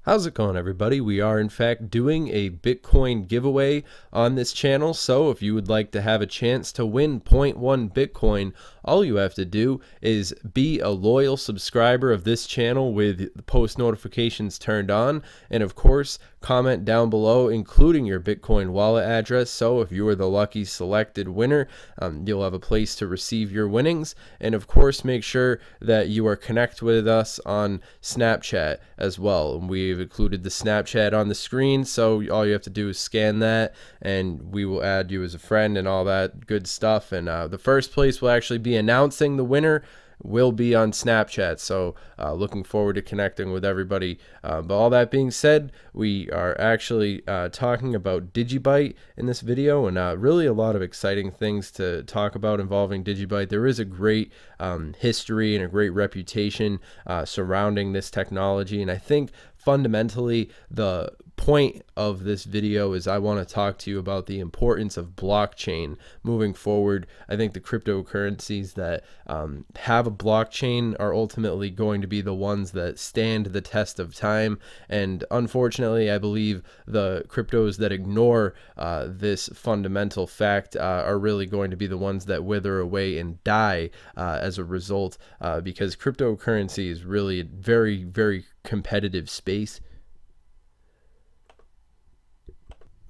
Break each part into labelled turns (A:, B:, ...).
A: How's it going, everybody? We are in fact doing a Bitcoin giveaway on this channel, so if you would like to have a chance to win zero point 0.1 Bitcoin, all you have to do is be a loyal subscriber of this channel with post notifications turned on, and of course comment down below including your Bitcoin wallet address, so if you are the lucky selected winner, you'll have a place to receive your winnings. And of course make sure that you are connected with us on Snapchat as well, and we've included the Snapchat on the screen, so all you have to do is scan that and we will add you as a friend and all that good stuff. And the first place will actually be announcing the winner will be on Snapchat, so looking forward to connecting with everybody. But all that being said, we are actually talking about DigiByte in this video, and really a lot of exciting things to talk about involving DigiByte. There is a great history and a great reputation surrounding this technology, and I think fundamentally the point of this video is I want to talk to you about the importance of blockchain moving forward. I think the cryptocurrencies that have a blockchain are ultimately going to be the ones that stand the test of time, and unfortunately I believe the cryptos that ignore this fundamental fact are really going to be the ones that wither away and die as a result, because cryptocurrency is really a very, very competitive space.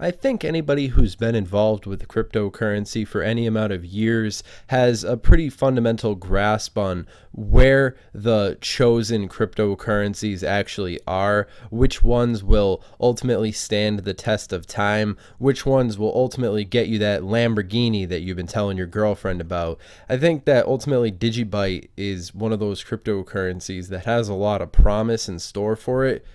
A: I think anybody who's been involved with cryptocurrency for any amount of years has a pretty fundamental grasp on where the chosen cryptocurrencies actually are, which ones will ultimately stand the test of time, which ones will ultimately get you that Lamborghini that you've been telling your girlfriend about. I think that ultimately DigiByte is one of those cryptocurrencies that has a lot of promise in store for it.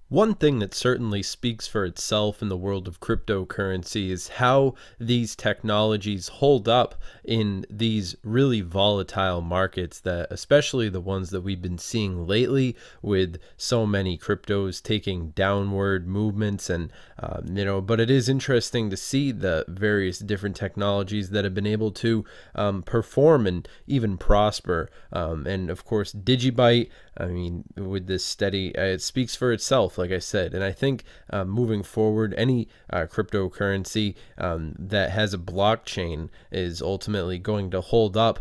A: One thing that certainly speaks for itself in the world of cryptocurrency is how these technologies hold up in these really volatile markets, that especially the ones that we've been seeing lately, with so many cryptos taking downward movements. And but it is interesting to see the various different technologies that have been able to perform and even prosper. And of course DigiByte, I mean, with this steady, it speaks for itself, like I said. And I think moving forward, any cryptocurrency that has a blockchain is ultimately going to hold up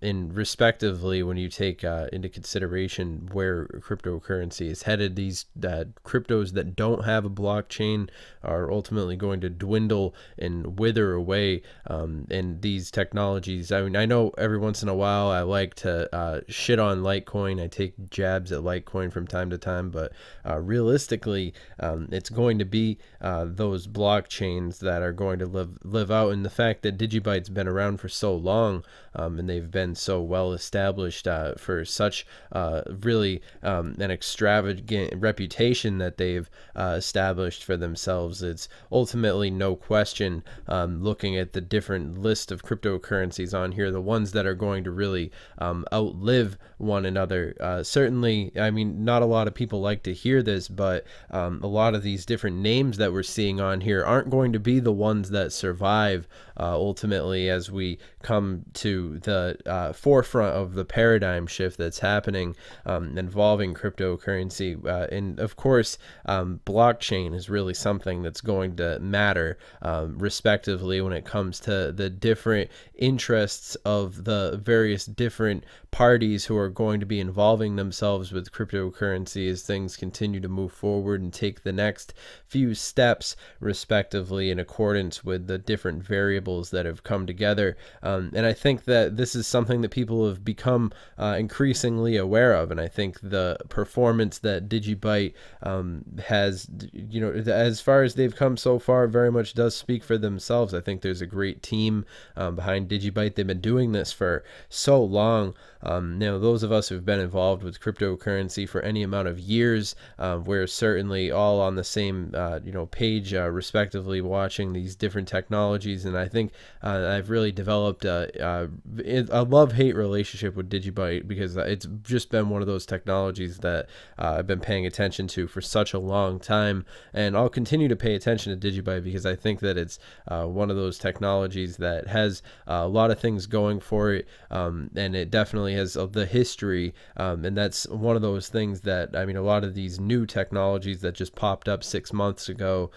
A: in respectively when you take into consideration where cryptocurrency is headed. These cryptos that don't have a blockchain are ultimately going to dwindle and wither away. And these technologies, I mean, I know every once in a while I like to shit on Litecoin. I take jabs at Litecoin from time to time, but realistically it's going to be those blockchains that are going to live out. And the fact that DigiByte's been around for so long, and they've been so well established for such really an extravagant reputation that they've established for themselves, it's ultimately no question, looking at the different list of cryptocurrencies on here, the ones that are going to really outlive one another. Certainly, I mean, not a lot of people like to hear this, but a lot of these different names that we're seeing on here aren't going to be the ones that survive ultimately as we come to the forefront of the paradigm shift that's happening involving cryptocurrency. And of course, blockchain is really something that's going to matter respectively when it comes to the different interests of the various different parties who are going to be involving themselves with cryptocurrency as things continue to move forward and take the next few steps respectively in accordance with the different variables that have come together. And I think that this is something that people have become increasingly aware of, and I think the performance that DigiByte has, you know, as far as they've come so far, very much does speak for themselves. I think there's a great team behind DigiByte. They've been doing this for so long. You know, those of us who've been involved with cryptocurrency for any amount of years, we're certainly all on the same you know, page respectively, watching these different technologies. And I think I've really developed a love-hate relationship with DigiByte, because it's just been one of those technologies that I've been paying attention to for such a long time, and I'll continue to pay attention to DigiByte because I think that it's one of those technologies that has a lot of things going for it, and it definitely has the history, and that's one of those things that, I mean, a lot of these new technologies that just popped up 6 months ago.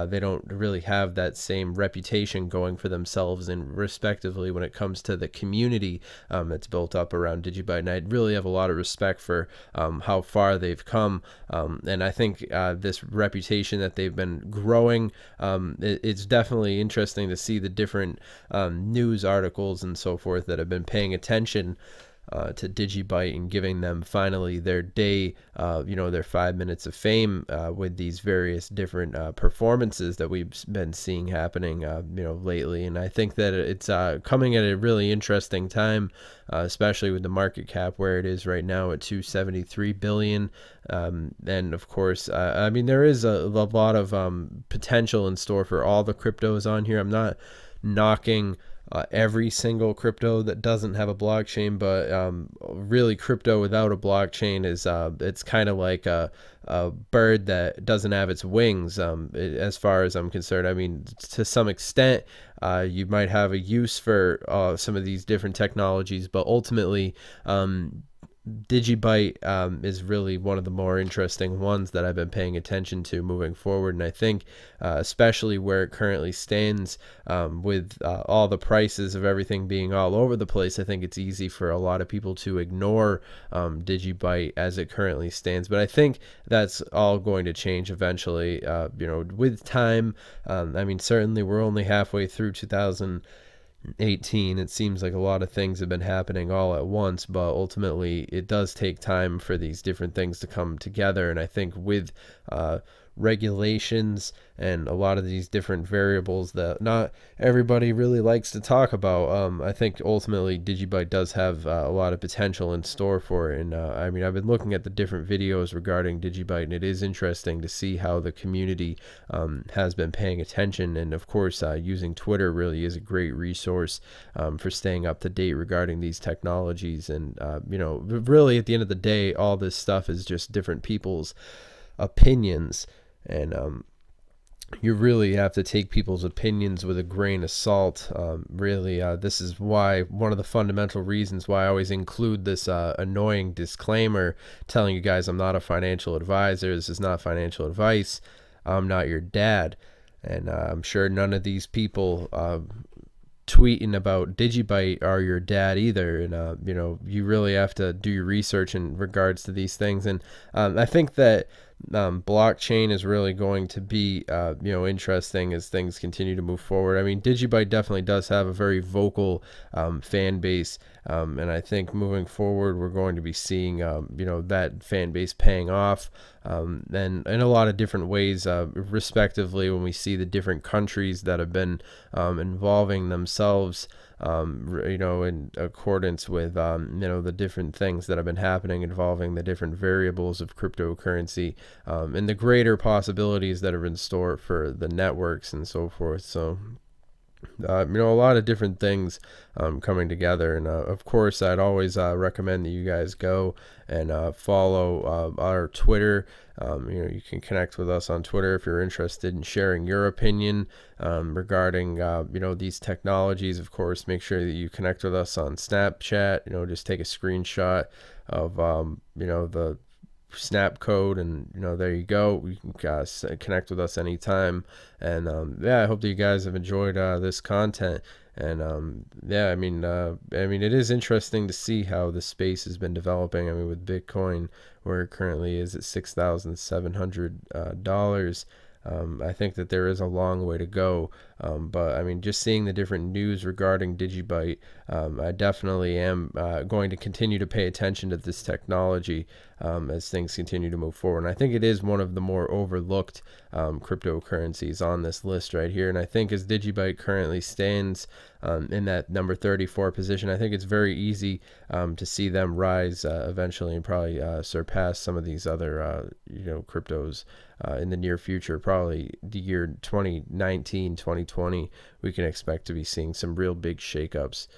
A: They don't really have that same reputation going for themselves and respectively when it comes to the community that's built up around DigiByte. And I really have a lot of respect for how far they've come. And I think this reputation that they've been growing, it's definitely interesting to see the different news articles and so forth that have been paying attention to DigiByte and giving them finally their day, their 5 minutes of fame with these various different performances that we've been seeing happening, lately. And I think that it's coming at a really interesting time, especially with the market cap where it is right now at 273 billion. And of course, I mean, there is a lot of potential in store for all the cryptos on here. I'm not knocking every single crypto that doesn't have a blockchain, but really crypto without a blockchain is it's kind of like a bird that doesn't have its wings, as far as I'm concerned. I mean, to some extent, you might have a use for some of these different technologies, but ultimately DigiByte is really one of the more interesting ones that I've been paying attention to moving forward. And I think especially where it currently stands, with all the prices of everything being all over the place, I think it's easy for a lot of people to ignore DigiByte as it currently stands. But I think that's all going to change eventually, with time. I mean, certainly we're only halfway through 2018. It seems like a lot of things have been happening all at once, but ultimately it does take time for these different things to come together. And I think with regulations and a lot of these different variables that not everybody really likes to talk about, I think ultimately DigiByte does have a lot of potential in store for it. And I mean, I've been looking at the different videos regarding DigiByte, and it is interesting to see how the community has been paying attention. And of course, using Twitter really is a great resource for staying up to date regarding these technologies. And really at the end of the day, all this stuff is just different people's opinions. And you really have to take people's opinions with a grain of salt. Really, this is why one of the fundamental reasons why I always include this annoying disclaimer telling you guys I'm not a financial advisor. This is not financial advice. I'm not your dad. And I'm sure none of these people tweeting about DigiByte are your dad either. And you really have to do your research in regards to these things. And I think that blockchain is really going to be interesting as things continue to move forward. I mean, DigiByte definitely does have a very vocal fan base, and I think moving forward we're going to be seeing that fan base paying off, and in a lot of different ways, respectively, when we see the different countries that have been involving themselves in accordance with the different things that have been happening involving the different variables of cryptocurrency, and the greater possibilities that are in store for the networks and so forth. So a lot of different things coming together. And of course, I'd always recommend that you guys go and follow our Twitter. You can connect with us on Twitter if you're interested in sharing your opinion regarding these technologies. Of course, make sure that you connect with us on Snapchat. Just take a screenshot of the snap code, and there you go. You can connect with us anytime. And I hope that you guys have enjoyed this content. And I mean it is interesting to see how the space has been developing. I mean, with Bitcoin, where it currently is at $6,700, I think that there is a long way to go, but I mean, just seeing the different news regarding DigiByte, I definitely am going to continue to pay attention to this technology as things continue to move forward. And I think it is one of the more overlooked cryptocurrencies on this list right here. And I think as DigiByte currently stands in that number 34 position, I think it's very easy to see them rise eventually and probably surpass some of these other cryptos in the near future. Probably the year 2019, 2020, we can expect to be seeing some real big shakeups.